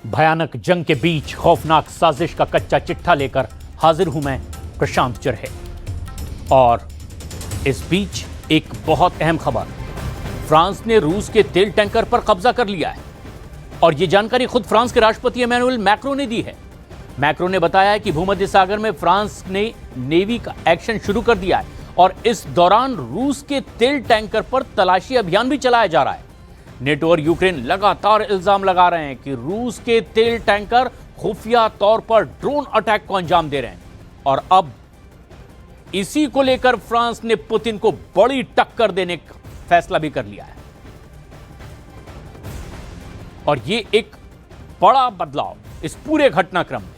भयानक जंग के बीच खौफनाक साजिश का कच्चा चिट्ठा लेकर हाजिर हूं मैं, प्रशांत चरहे। और इस बीच एक बहुत अहम खबर, फ्रांस ने रूस के तेल टैंकर पर कब्जा कर लिया है। और यह जानकारी खुद फ्रांस के राष्ट्रपति इमैनुअल मैक्रों ने दी है। मैक्रों ने बताया है कि भूमध्य सागर में फ्रांस ने नेवी का एक्शन शुरू कर दिया है और इस दौरान रूस के तेल टैंकर पर तलाशी अभियान भी चलाया जा रहा है। नेटो और यूक्रेन लगातार इल्जाम लगा रहे हैं कि रूस के तेल टैंकर खुफिया तौर पर ड्रोन अटैक को अंजाम दे रहे हैं। और अब इसी को लेकर फ्रांस ने पुतिन को बड़ी टक्कर देने का फैसला भी कर लिया है। और यह एक बड़ा बदलाव इस पूरे घटनाक्रम में।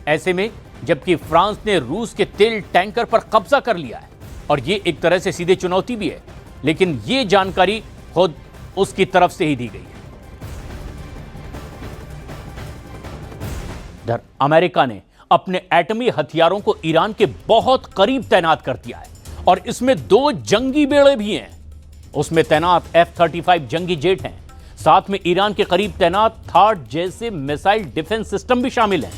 ऐसे में जबकि फ्रांस ने रूस के तेल टैंकर पर कब्जा कर लिया है और यह एक तरह से सीधे चुनौती भी है, लेकिन यह जानकारी खुद उसकी तरफ से ही दी गई है। इधर अमेरिका ने अपने एटमी हथियारों को ईरान के बहुत करीब तैनात कर दिया है और इसमें 2 जंगी बेड़े भी हैं। उसमें तैनात F-35 जंगी जेट हैं, साथ में ईरान के करीब तैनात थाड जैसे मिसाइल डिफेंस सिस्टम भी शामिल हैं।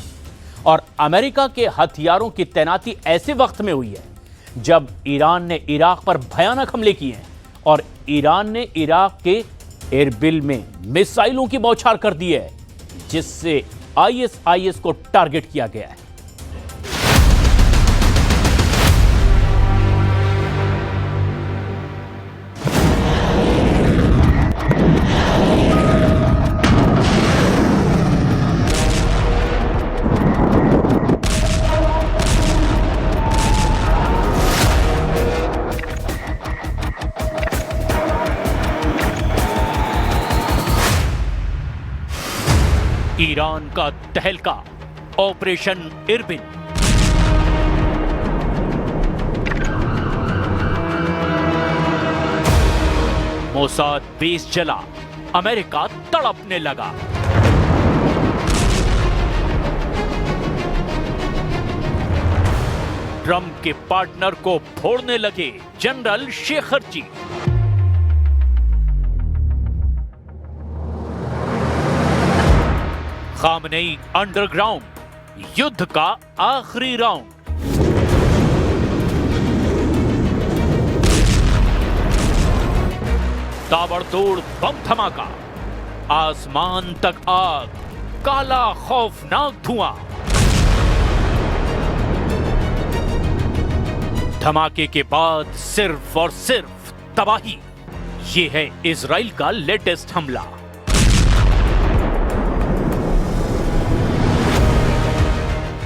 और अमेरिका के हथियारों की तैनाती ऐसे वक्त में हुई है जब ईरान ने इराक पर भयानक हमले किए हैं और ईरान ने इराक के एरबिल में मिसाइलों की बौछार कर दी है, जिससे ISIS को टारगेट किया गया है। ईरान का तहलका, ऑपरेशन इरबिल। मोसाद बेस जला, अमेरिका तड़पने लगा। ट्रंप के पार्टनर को फोड़ने लगे जनरल शेखरजी। खामनेई अंडरग्राउंड, युद्ध का आखिरी राउंड। ताबड़तोड़ बम धमाका, आसमान तक आग, काला खौफनाक धुआं। धमाके के बाद सिर्फ और सिर्फ तबाही। यह है इजराइल का लेटेस्ट हमला।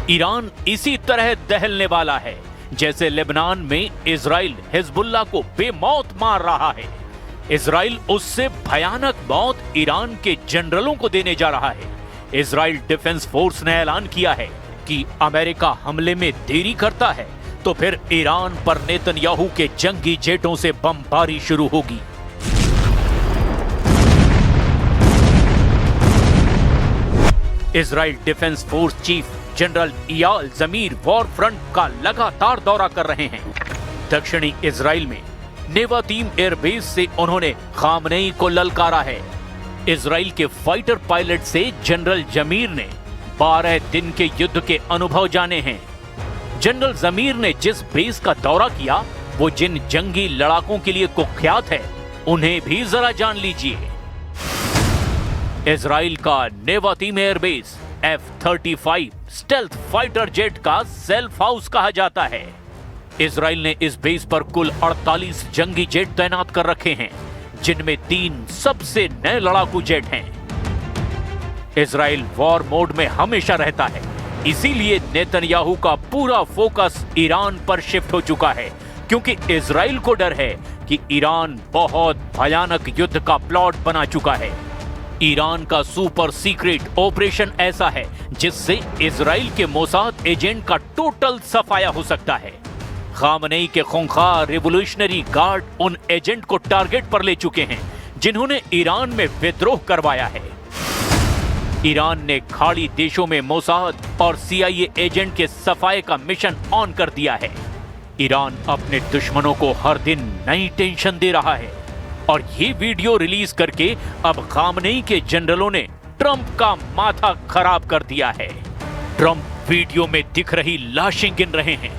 ईरान इसी तरह दहलने वाला है जैसे लेबनान में इजराइल हिजबुल्लाह को बेमौत मार रहा है। इजराइल उससे भयानक मौत ईरान के जनरलों को देने जा रहा है। इजराइल डिफेंस फोर्स ने ऐलान किया है कि अमेरिका हमले में देरी करता है तो फिर ईरान पर नेतन्याहू के जंगी जेटों से बमबारी शुरू होगी। Israel defence force chief general Eyal Zamir war front का लगातार दौरा कर रहे हैं। दक्षिणी इजराइल में नेवातीम एयरबेस से उन्होंने खामनेई को ललकारा है। इजराइल के फाइटर पायलट से जनरल जमीर ने 12 दिन के युद्ध के अनुभव जाने हैं। जनरल जमीर ने जिस बेस का दौरा किया वो जिन जंगी लड़ाकों के लिए कुख्यात है, उन्हें भी जरा जान लीजिए। इजराइल का Nevatim airbase F-35 stealth fighter jet का सेल्फ हाउस कहा जाता है। इजराइल ने इस बेस पर कुल 48 जंगी जेट तैनात कर रखे हैं, जिनमें 3 सबसे नए लड़ाकू जेट हैं। इजराइल वॉर मोड में हमेशा रहता है, इसीलिए नेतन्याहू का पूरा फोकस ईरान पर शिफ्ट हो चुका है, क्योंकि इजराइल को डर है कि ईरान बहुत भयानक युद्ध का प्लॉट बना चुका है। ईरान का सुपर सीक्रेट ऑपरेशन ऐसा है जिससे इजराइल के मोसाद एजेंट का टोटल सफाया हो सकता है। खामनेई के खूंखार रिवॉल्यूशनरी गार्ड उन एजेंट को टारगेट पर ले चुके हैं जिन्होंने ईरान में विद्रोह करवाया है। ईरान ने खाड़ी देशों में मोसाद और CIA एजेंट के सफाए का मिशन ऑन कर दिया है। ईरान अपने दुश्मनों को हर दिन नई टेंशन दे रहा है और ये वीडियो रिलीज करके अब खामनेई के जनरलों ने ट्रंप का माथा खराब कर दिया है। ट्रंप वीडियो में दिख रही लाशें गिन रहे हैं।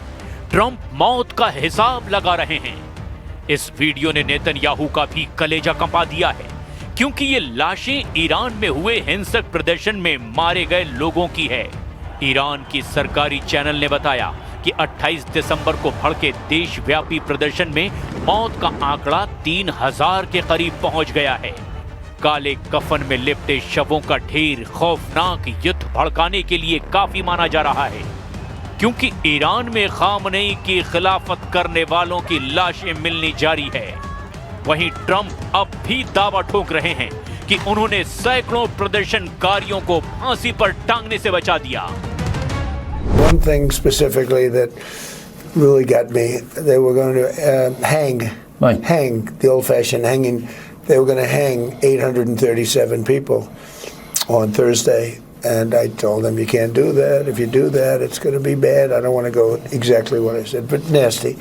ट्रंप मौत का हिसाब लगा रहे हैं। इस वीडियो ने नेतन्याहू का भी कलेजा कंपा दिया है, क्योंकि ये लाशें ईरान में हुए हिंसक प्रदर्शन में मारे गए लोगों की है। ईरान की सरकारी चैनल ने बताया कि 28 दिसंबर को भड़के देशव्यापी प्रदर्शन में मौत का आंकड़ा 3000 के करीब पहुंच गया है। काले कफन में लिपटे शवों का ढेर खौफनाक युद्ध भड़काने के लिए काफी माना जा रहा है, क्योंकि ईरान में खामनेई की खिलाफत करने वालों की लाशें मिलनी जारी है। वहीं ट्रंप अब भी दावा ठोक रहे हैं कि उन्होंने सैकड़ों प्रदर्शनकारियों को फांसी पर टांगने से बचा दिया। One thing specifically that really got me, they were going to hang the old-fashioned hanging. They were going to hang 837 people on Thursday, and I told them, you can't do that. If you do that, it's going to be bad. I don't want to go exactly what I said, but nasty.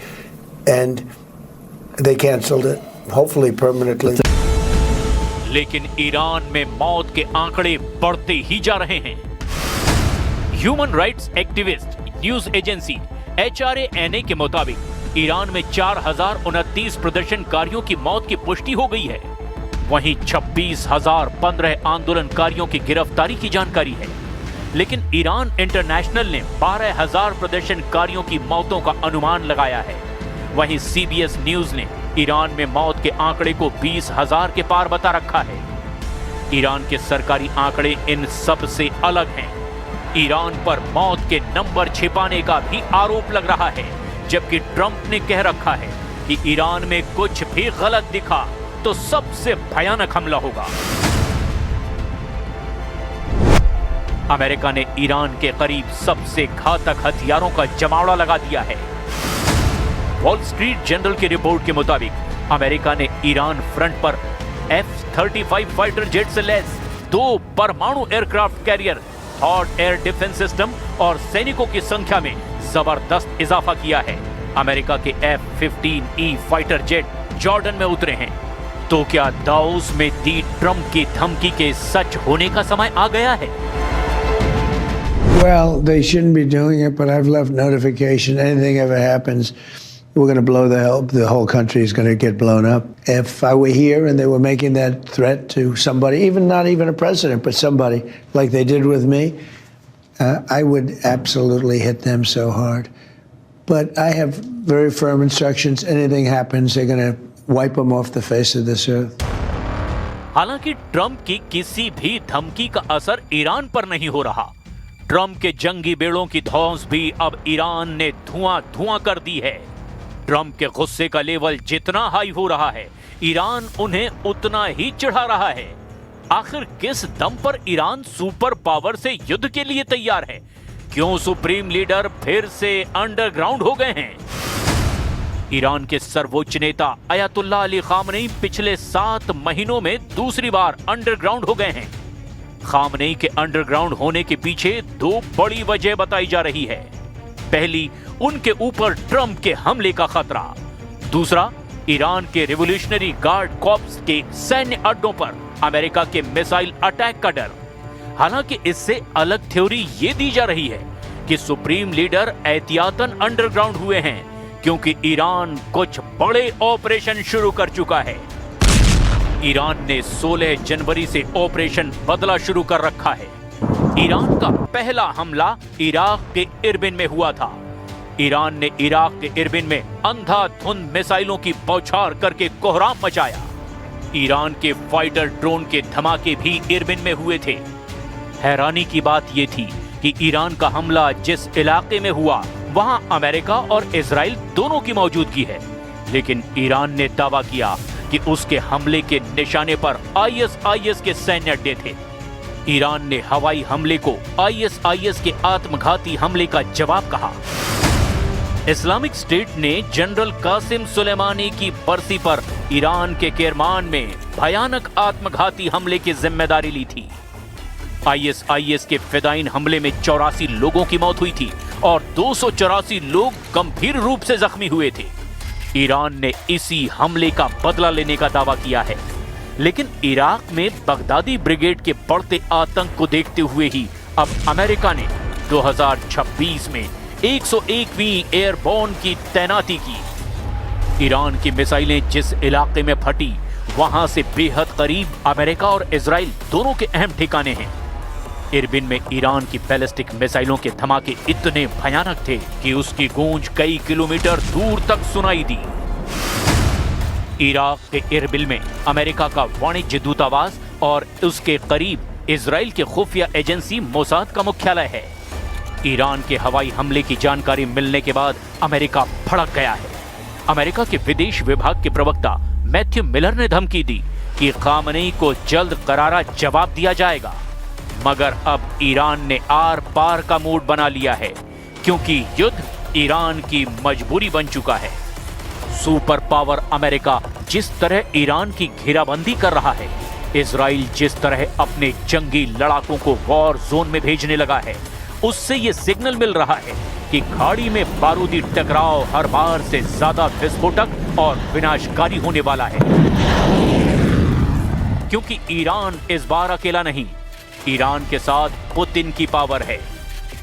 And they canceled it, hopefully permanently. लेकिन Iran में मौत के आंकड़े बढ़ते ही जा रहे हैं। Human rights activist news agency HRANA के मुताबिक ईरान में 4029 प्रदर्शनकारियों की मौत की पुष्टि हो गई है। वहीं 26,015 आंदोलनकारियों की गिरफ्तारी की जानकारी है। लेकिन ईरान इंटरनेशनल ने 12,000 प्रदर्शनकारियों की मौतों का अनुमान लगाया है। वहीं CBS न्यूज ने ईरान में मौत के आंकड़े को 20,000 के पार बता रखा है। ईरान के सरकारी आंकड़े इन सब से अलग हैं। ईरान पर मौत के नंबर छिपाने का भी आरोप लग रहा है, जबकि ट्रंप ने कह रखा है कि ईरान में कुछ भी गलत दिखा तो सबसे भयानक हमला होगा। अमेरिका ने ईरान के करीब सबसे घातक हथियारों का जमावड़ा लगा दिया है। वॉल स्ट्रीट जर्नल की रिपोर्ट के मुताबिक अमेरिका ने ईरान फ्रंट पर F-35 फाइटर जेट से लैस 2 परमाणु aircraft carrier, hot air defence system और सैनिकों की संख्या में जबरदस्त इजाफा किया है। अमेरिका के F-15E फाइटर जेट जॉर्डन में उतरे हैं। तो क्या दावोस में दी ट्रंप की धमकी के सच होने का समय आ गया है? Well, they shouldn't be doing it, but I've left notification. Anything ever happens, we're going to blow the whole country is going to get blown up. If I were here and they were making that threat to somebody, even not even a president, but somebody like they did with me, I would absolutely hit them so hard. But I have very firm instructions. Anything happens, they're going to wipe them off the face of this earth. हालांकि Trump की किसी भी धमकी का असर Iran पर नहीं हो रहा। ट्रंप के जंगी बेड़ों की धौंस भी अब ईरान ने धुआं कर दी है। ट्रंप के गुस्से का लेवल जितना हाई हो रहा है, ईरान उन्हें उतना ही चिढ़ा रहा है। आखिर किस दम पर ईरान सुपर पावर से युद्ध के लिए तैयार है? क्यों सुप्रीम लीडर फिर से अंडरग्राउंड हो गए हैं? ईरान के सर्वोच्च नेता अयतुल्लाह अली खामनेई पिछले 7 महीनों में दूसरी बार अंडरग्राउंड हो गए हैं। खामनेई के अंडरग्राउंड होने के पीछे 2 बड़ी वजह बताई जा रही है। पहली, उनके ऊपर ट्रंप के हमले का खतरा। दूसरा, ईरान के रिवोल्यूशनरी गार्ड कॉर्प्स के सैन्य अड्डों पर अमेरिका के मिसाइल अटैक का डर। हालांकि इससे अलग थ्योरी ये दी जा रही है कि सुप्रीम लीडर एहतियातन अंडरग्राउंड हुए हैं, क्योंकि ईरान कुछ बड़े ऑपरेशन शुरू कर चुका है। ईरान ने 16 जनवरी से ऑपरेशन बदला शुरू कर रखा है। ईरान का पहला हमला इराक के इरबिन में हुआ था। ईरान ने इराक के इरबिन में अंधाधुंध मिसाइलों की बौछार करके कोहराम मचाया। ईरान के फाइटर ड्रोन के धमाके भी इरबिन में हुए थे। हैरानी की बात यह थी कि ईरान का हमला जिस इलाके में हुआ, वहां अमेरिका और इजराइल दोनों की मौजूदगी है। लेकिन ईरान ने दावा किया कि उसके हमले के निशाने पर ISIS के सैन्य अड्डे थे। ईरान ने हवाई हमले को ISIS के आत्मघाती हमले का जवाब कहा। इस्लामिक स्टेट ने जनरल कासिम सुलेमानी की बरसी पर ईरान के केरमान में भयानक आत्मघाती हमले की जिम्मेदारी ली थी। ISIS के फिदाइन हमले में 84 लोगों की मौत हुई थी और 284 लोग गंभीर रूप से जख्मी हुए थे। ईरान ने इसी हमले का बदला लेने का दावा किया है। लेकिन इराक में बगदादी ब्रिगेड के बढ़ते आतंक को देखते हुए ही अब अमेरिका ने 2026 में 101वीं एयरबोर्न की तैनाती की। ईरान की मिसाइलें जिस इलाके में फटी वहां से बेहद करीब अमेरिका और इजराइल दोनों के अहम ठिकाने हैं। इरबिन में ईरान की बैलिस्टिक मिसाइलों के धमाके इतने भयानक थे कि उसकी गूंज कई किलोमीटर दूर तक सुनाई दी। इराक के इरबिल में अमेरिका का वाणिज्य दूतावास और उसके करीब इजराइल के खुफिया एजेंसी मोसाद का मुख्यालय है। ईरान के हवाई हमले की जानकारी मिलने के बाद अमेरिका भड़क गया है। अमेरिका के विदेश विभाग के प्रवक्ता मैथ्यू मिलर ने धमकी दी कि खामनेई को जल्द करारा जवाब दिया जाएगा, मगर अब ईरान ने आर पार का मूड बना लिया है, क्योंकि युद्ध ईरान की मजबूरी बन चुका है। सुपर पावर अमेरिका जिस तरह ईरान की घेराबंदी कर रहा है, इजराइल जिस तरह अपने जंगी लड़ाकों को वॉर जोन में भेजने लगा है, उससे ये सिग्नल मिल रहा है कि खाड़ी में बारूदी टकराव हर बार से ज्यादा विस्फोटक और विनाशकारी होने वाला है। क्योंकि ईरान इस बार अकेला नहीं, ईरान के साथ पुतिन की पावर है।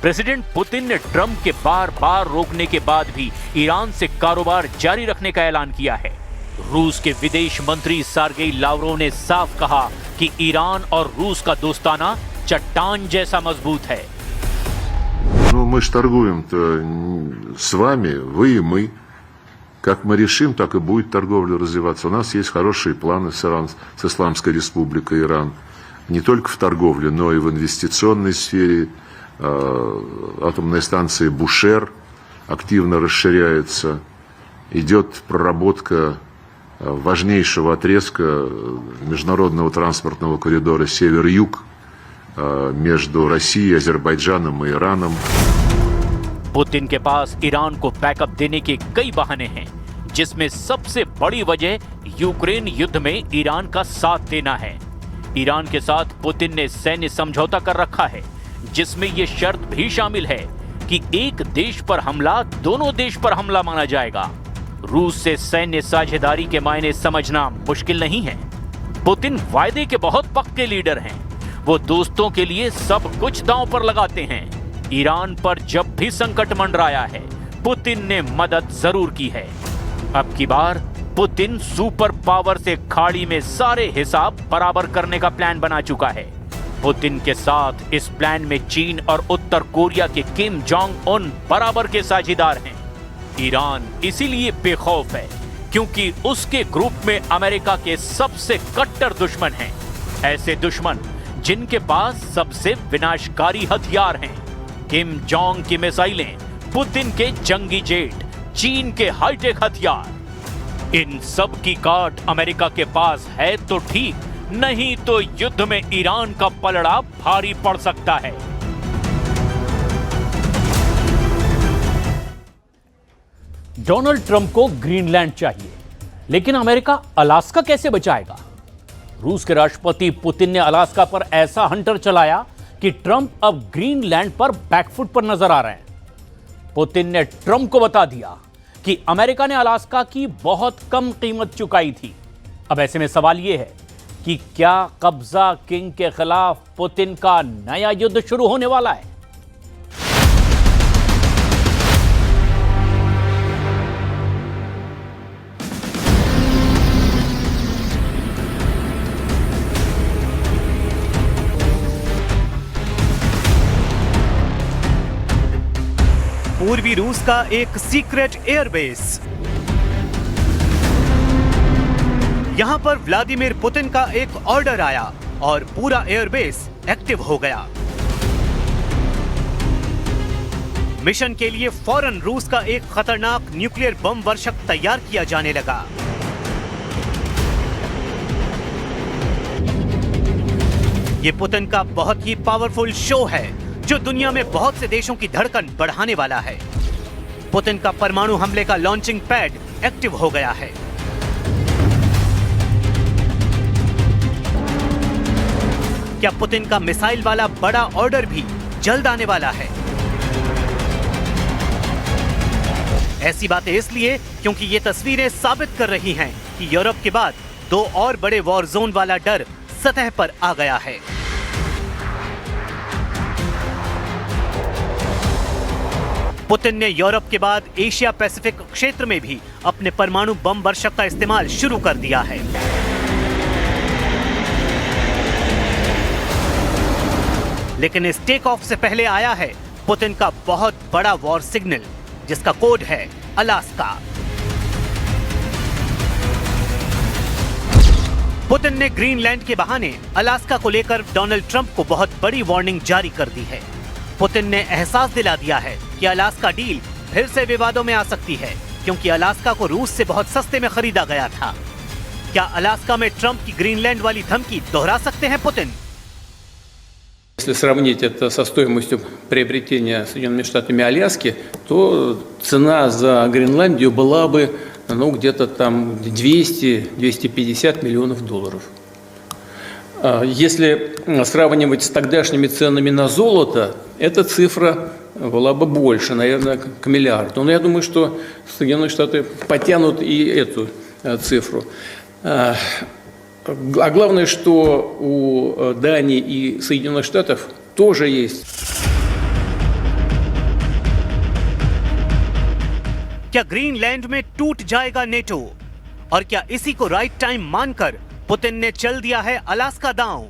प्रेसिडेंट पुतिन ने ट्रंप के बार बार रोकने के बाद भी ईरान से कारोबार जारी रखने का ऐलान किया है। रूस के विदेश मंत्री सर्गेई लावरोव ने साफ कहा कि ईरान और रूस का दोस्ताना चट्टान जैसा मजबूत है। Ну, мы же торгуем-то с вами, вы и мы. Как мы решим, так и будет торговля развиваться. У нас есть хорошие планы с Исламской Республикой Иран. Не только в торговле, но и в инвестиционной сфере. Атомная станция Бушер активно расширяется. Идет проработка важнейшего отрезка международного транспортного коридора Север-Юг между Россией, Азербайджаном и Ираном. पुतिन के पास ईरान को बैकअप देने के कई बहाने हैं, जिसमें सबसे बड़ी वजह यूक्रेन युद्ध में ईरान का साथ देना है। ईरान के साथ पुतिन ने सैन्य समझौता कर रखा है, जिसमें यह शर्त भी शामिल है कि एक देश पर हमला दोनों देश पर हमला माना जाएगा। रूस से सैन्य साझेदारी के मायने समझना मुश्किल नहीं है। पुतिन वायदे के बहुत पक्के लीडर हैं। वो दोस्तों के लिए सब कुछ दांव पर लगाते हैं। ईरान पर जब भी संकट मंडराया है, पुतिन ने मदद जरूर की है। अब की बार पुतिन सुपर पावर से खाड़ी में सारे हिसाब बराबर करने का प्लान बना चुका है। पुतिन के साथ इस प्लान में चीन और उत्तर कोरिया के किम जोंग उन बराबर के साझेदार हैं। ईरान इसीलिए बेखौफ है क्योंकि उसके ग्रुप में अमेरिका के सबसे कट्टर दुश्मन हैं। ऐसे दुश्मन जिनके पास सबसे विनाशकारी हथियार हैं। किम जोंग की मिसाइलें, पुतिन के जंगी जेट, चीन के हाईटेक हथियार। इन सब की काट अमेरिका के पास है तो ठीक, नहीं तो युद्ध में ईरान का पलड़ा भारी पड़ सकता है। डोनाल्ड ट्रंप को ग्रीनलैंड चाहिए, लेकिन अमेरिका अलास्का कैसे बचाएगा? रूस के राष्ट्रपति पुतिन ने अलास्का पर ऐसा हंटर चलाया कि ट्रंप अब ग्रीनलैंड पर बैकफुट पर नजर आ रहे हैं। पुतिन ने ट्रंप को बता दिया कि अमेरिका ने अलास्का की बहुत कम कीमत चुकाई थी। अब ऐसे में सवाल यह है कि क्या कब्जा किंग के खिलाफ पुतिन का नया युद्ध शुरू होने वाला है? पूर्वी रूस का एक सीक्रेट एयरबेस। यहां पर व्लादिमीर पुतिन का एक ऑर्डर आया और पूरा एयरबेस एक्टिव हो गया। मिशन के लिए फौरन रूस का एक खतरनाक न्यूक्लियर बम वर्षक तैयार किया जाने लगा। यह पुतिन का बहुत ही पावरफुल शो है जो दुनिया में बहुत से देशों की धड़कन बढ़ाने वाला है। पुतिन का परमाणु हमले का लॉन्चिंग पैड एक्टिव हो गया है। क्या पुतिन का मिसाइल वाला बड़ा ऑर्डर भी जल्द आने वाला है? ऐसी बातें इसलिए क्योंकि ये तस्वीरें साबित कर रही हैं कि यूरोप के बाद दो और बड़े वॉर जोन वाला डर सतह पर आ गया है। पुतिन ने यूरोप के बाद एशिया पैसिफिक क्षेत्र में भी अपने परमाणु बम वर्षक का इस्तेमाल शुरू कर दिया है। लेकिन इस टेक ऑफ से पहले आया है पुतिन का बहुत बड़ा वॉर सिग्नल, जिसका कोड है अलास्का। पुतिन ने ग्रीनलैंड के बहाने अलास्का को लेकर डोनाल्ड ट्रंप को बहुत बड़ी वार्निंग जारी कर दी है। पुतिन ने एहसास दिला दिया है कि अलास्का डील फिर से विवादों में आ सकती है, क्योंकि अलास्का को रूस से बहुत सस्ते में खरीदा गया था। क्या अलास्का में ट्रंप की ग्रीनलैंड वाली धमकी दोहरा सकते हैं पुतिन? Если сравнить это со стоимостью приобретения Соединенными Штатами Аляски, то цена за Гренландию была бы, где-то там 200-250 миллионов долларов. Если сравнивать с тогдашними ценами на золото, эта цифра была бы больше, наверное, к миллиарду. Но я думаю, что Соединенные Штаты потянут и эту цифру. А главное, что у Дании и Соединенных Штатов тоже есть. क्या ग्रीनलैंड में टूट जाएगा नेटो? और क्या इसी को राइट टाइम मानकर पुतिन ने चल दिया है अलास्का दांव?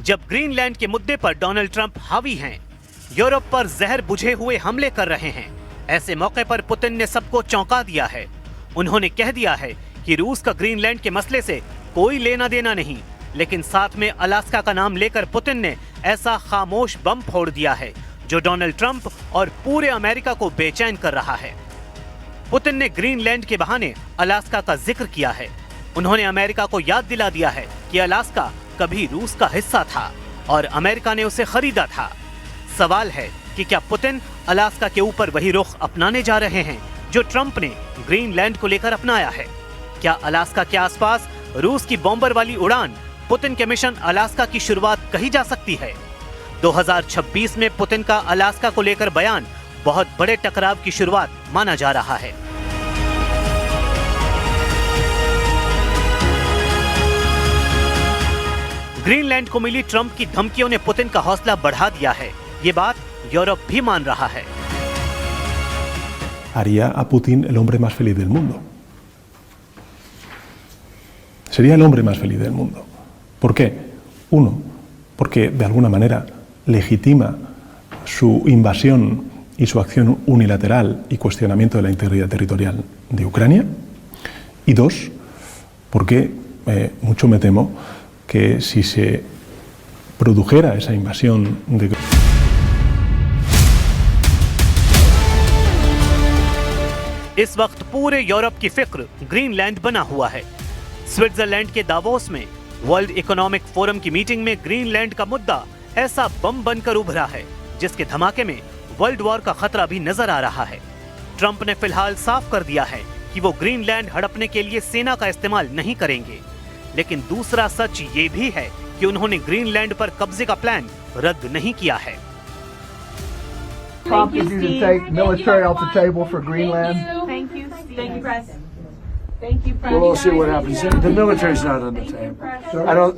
जब ग्रीनलैंड के मुद्दे पर डोनाल्ड ट्रंप हावी हैं, यूरोप पर जहर बुझे हुए हमले कर रहे हैं, ऐसे मौके पर पुतिन ने सबको चौंका दिया है। उन्होंने कह दिया है कि रूस का ग्रीनलैंड के मसले से कोई लेना देना नहीं, लेकिन साथ में अलास्का का नाम लेकर पुतिन ने ऐसा खामोश बम फोड़ दिया है जो डोनाल्ड ट्रंप और पूरे अमेरिका को बेचैन कर रहा है। पुतिन ने ग्रीनलैंड के बहाने अलास्का का जिक्र किया है। उन्होंने अमेरिका को याद दिला दिया है कि अलास्का कभी रूस का हिस्सा था और अमेरिका ने उसे खरीदा था। सवाल है कि क्या पुतिन अलास्का के ऊपर वही रुख अपनाने जा रहे हैं जो ट्रंप ने ग्रीनलैंड को लेकर अपनाया है? क्या अलास्का के आसपास रूस की बॉम्बर वाली उड़ान पुतिन के मिशन अलास्का की शुरुआत कही जा सकती है? 2026 में पुतिन का अलास्का को लेकर बयान बहुत बड़े टकराव की शुरुआत माना जा रहा है। ग्रीनलैंड को मिली ट्रंप की धमकियों ने पुतिन का हौसला बढ़ा दिया है। ये बात यूरोप भी मान रहा है। Haría a Putin el hombre más feliz del mundo. Sería el hombre más feliz del mundo. ¿Por qué? Uno, porque de alguna manera legitima su invasión y su acción unilateral y cuestionamiento de la integridad territorial de Ucrania. Y dos, porque mucho me temo que si se produjera esa invasión de इस वक्त पूरे Europe की फिक्र Greenland बना हुआ है। Switzerland के Davos में वर्ल्ड इकोनॉमिक फोरम की मीटिंग में ग्रीनलैंड का मुद्दा ऐसा बम बनकर उभरा है जिसके धमाके में वर्ल्ड वॉर का खतरा भी नजर आ रहा है। ट्रंप ने फिलहाल साफ कर दिया है कि वो ग्रीनलैंड हड़पने के लिए सेना का इस्तेमाल नहीं करेंगे, लेकिन दूसरा सच ये भी है कि उन्होंने ग्रीनलैंड पर कब्जे का प्लान रद्द नहीं किया है। prompted you to take military off the table for Greenland? Thank you, President. Thank you, President. Well, we'll see what happens. The military's not on the table.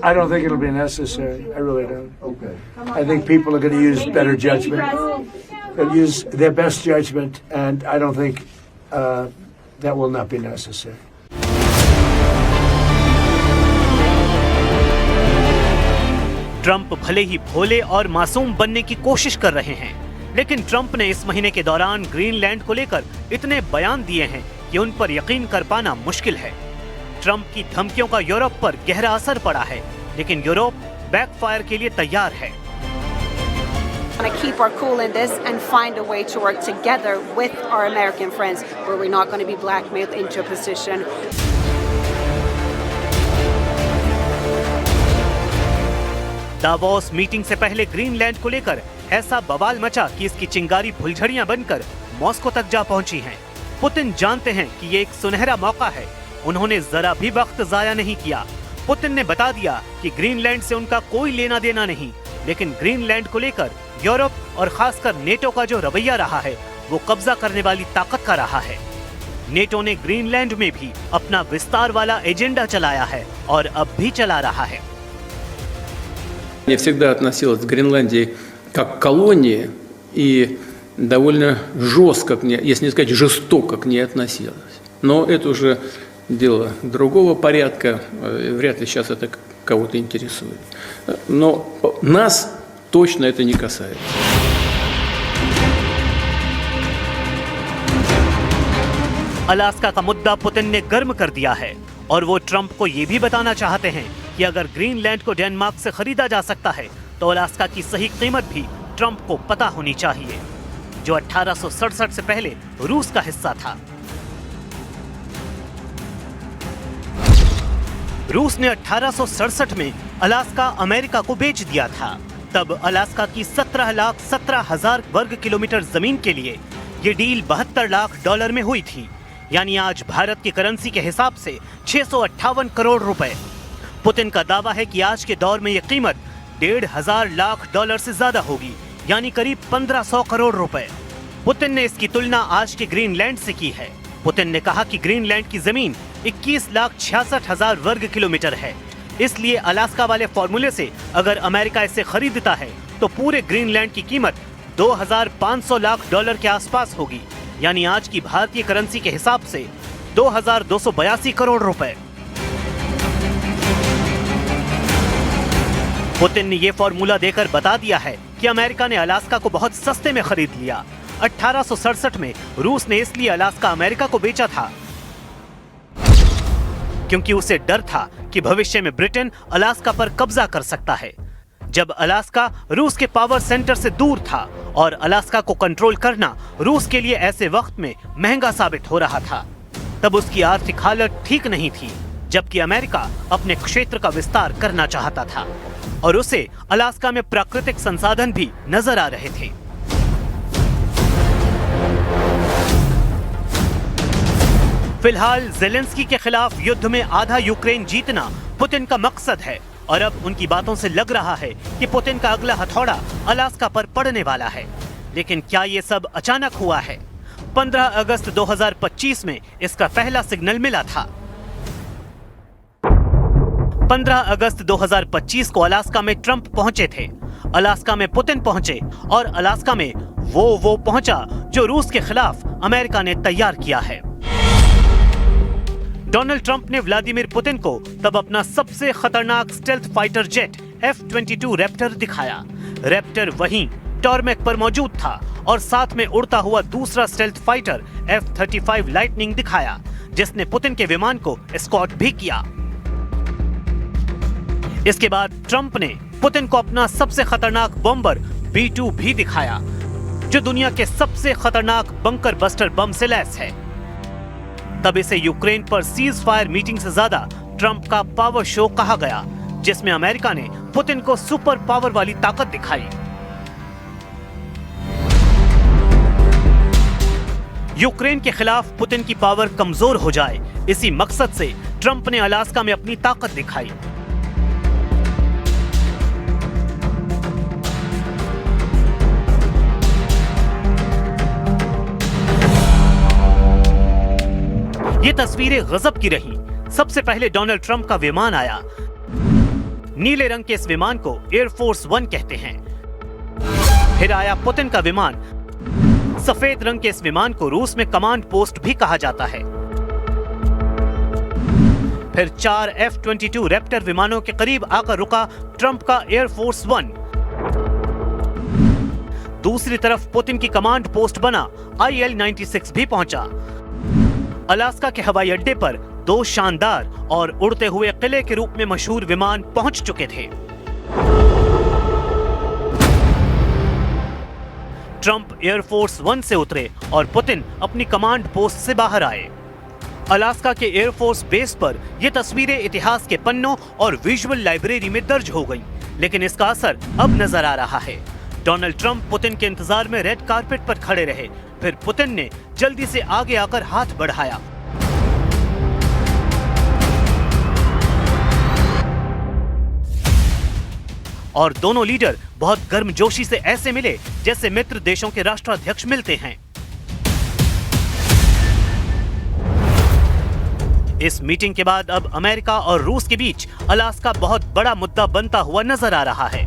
I don't think it'll be necessary. I really don't. Okay. I think people are going to use better judgment. They'll use their best judgment, and I don't think that will not be necessary. Trump भले ही भोले और मासूम बनने की कोशिश कर रहे हैं, लेकिन ट्रंप ने इस महीने के दौरान ग्रीनलैंड को लेकर इतने बयान दिए हैं कि उन पर यकीन कर पाना मुश्किल है। ट्रंप की धमकियों का यूरोप पर गहरा असर पड़ा है, लेकिन यूरोप बैकफायर के लिए तैयार है। To keep our cool in this and find a way to work together with our American friends where we're not going to be blackmailed into a position. Davos meeting से पहले Greenland को लेकर ऐसा बवाल मचा कि इसकी चिंगारी फुलझड़ियां बनकर मॉस्को तक जा पहुंची हैं। पुतिन जानते हैं कि ये एक सुनहरा मौका है। उन्होंने जरा भी वक्त जाया नहीं किया। पुतिन ने बता दिया कि ग्रीनलैंड से उनका कोई लेना देना नहीं, लेकिन ग्रीनलैंड को लेकर यूरोप और खासकर नेटो का जो रवैया रहा है वो कब्जा करने वाली ताकत का रहा है। नेटो ने ग्रीनलैंड में भी अपना विस्तार वाला एजेंडा चलाया है और अब भी चला रहा है। Я всегда относилась к Гренландии как к колонии и довольно жестко, если не сказать жестоко, к ней относилась. Но это уже дело другого порядка, вряд ли сейчас это кого-то интересует. Но нас точно это не касается. अलास्का का मुद्दा पुतिन ने गर्म कर दिया है और वो ट्रंप को ये भी बताना चाहते हैं कि अगर ग्रीनलैंड को डेनमार्क से खरीदा जा सकता है तो अलास्का की सही कीमत भी ट्रंप को पता होनी चाहिए, जो 1867 से पहले रूस का हिस्सा था। रूस ने 1867 में अलास्का अमेरिका को बेच दिया था। तब अलास्का की 17,17,000 वर्ग किलोमीटर जमीन के लिए ये डील $72 लाख में हुई थी, यानी आज भारत की करेंसी के हिसाब से 658 करोड़ रुपए। पुतिन का दावा है कि आज के दौर में यह कीमत $1,500 लाख से ज्यादा होगी, यानी करीब 1,500 करोड़ रुपए। पुतिन ने इसकी तुलना आज के ग्रीनलैंड से की है। पुतिन ने कहा कि ग्रीनलैंड की जमीन 21,66,000 वर्ग किलोमीटर है, इसलिए अलास्का वाले फॉर्मूले से अगर अमेरिका इसे खरीदता है तो पूरे ग्रीनलैंड की कीमत $2,500 लाख के आसपास होगी, यानी आज की भारतीय करेंसी के हिसाब से 2,282 करोड़ रुपए। पुतिन ने यह फॉर्मूला देकर बता दिया है कि अमेरिका ने अलास्का को बहुत सस्ते में खरीद लिया। 1867 में रूस ने इसलिए अलास्का अमेरिका को बेचा था क्योंकि उसे डर था कि भविष्य में ब्रिटेन अलास्का पर कब्जा कर सकता है। जब अलास्का रूस के पावर सेंटर से दूर था और अलास्का को कंट्रोल करना रूस के लिए ऐसे वक्त में महंगा साबित हो रहा था, तब उसकी आर्थिक हालत ठीक नहीं थी, जबकि अमेरिका अपने क्षेत्र का विस्तार करना चाहता था और उसे अलास्का में प्राकृतिक संसाधन भी नजर आ रहे थे। फिलहाल जेलेंस्की के खिलाफ युद्ध में आधा यूक्रेन जीतना पुतिन का मकसद है और अब उनकी बातों से लग रहा है कि पुतिन का अगला हथौड़ा अलास्का पर पड़ने वाला है। लेकिन क्या ये सब अचानक हुआ है? 15 अगस्त 2025 में इसका पहला सिग्नल मिला था। 15 अगस्त 2025 को अलास्का में ट्रंप पहुंचे थे, अलास्का में पुतिन पहुंचे और अलास्का में वो पहुंचा जो रूस के खिलाफ अमेरिका ने तैयार किया है। डोनाल्ड ट्रंप ने व्लादिमीर पुतिन को तब अपना सबसे खतरनाक stealth fighter jet F-22 Raptor दिखाया। रैप्टर वहीं टॉर्मेक पर मौजूद था और साथ में उड़ता हुआ दूसरा स्टेल्थ फाइटर F-35 लाइटनिंग दिखाया, जिसने पुतिन के विमान को एस्कॉर्ट भी किया। इसके बाद ट्रंप ने पुतिन को अपना सबसे खतरनाक बॉम्बर B-2 भी दिखाया, जो दुनिया के सबसे खतरनाक बंकर बस्टर बम से लैस है। तब इसे यूक्रेन पर सीज फायर मीटिंग से ज्यादा ट्रंप का पावर शो कहा गया, जिसमें अमेरिका ने पुतिन को सुपर पावर वाली ताकत दिखाई। यूक्रेन के खिलाफ पुतिन की पावर कमजोर हो जाए, इसी मकसद से ट्रंप ने अलास्का में अपनी ताकत दिखाई। ये तस्वीरें गजब की रही। सबसे पहले डोनाल्ड ट्रंप का विमान आया। नीले रंग के इस विमान को एयरफोर्स 1 कहते हैं। फिर आया पुतिन का विमान। सफेद रंग के इस विमान को रूस में कमांड पोस्ट भी कहा जाता है। फिर 4 F-22 रैप्टर विमानों के करीब आकर रुका ट्रंप का एयरफोर्स 1। दूसरी तरफ पुतिन की कमांड पोस्ट बना IL-96 भी पहुंचा। अलास्का के हवाई अड्डे पर 2 शानदार और उड़ते हुए किले के रूप में मशहूर विमान पहुंच चुके थे। ट्रंप एयरफोर्स 1 से उतरे और पुतिन अपनी कमांड पोस्ट से बाहर आए। अलास्का के एयरफोर्स बेस पर यह तस्वीरें इतिहास के पन्नों और विजुअल लाइब्रेरी में दर्ज हो गईं, लेकिन इसका असर अब नजर आ रहा है। डोनाल्ड ट्रंप पुतिन के इंतजार में रेड कारपेट पर खड़े रहे, फिर पुतिन ने जल्दी से आगे आकर हाथ बढ़ाया। और दोनों लीडर बहुत गर्मजोशी से ऐसे मिले जैसे मित्र देशों के राष्ट्राध्यक्ष मिलते हैं। इस मीटिंग के बाद अब अमेरिका और रूस के बीच अलास्का बहुत बड़ा मुद्दा बनता हुआ नजर आ रहा है।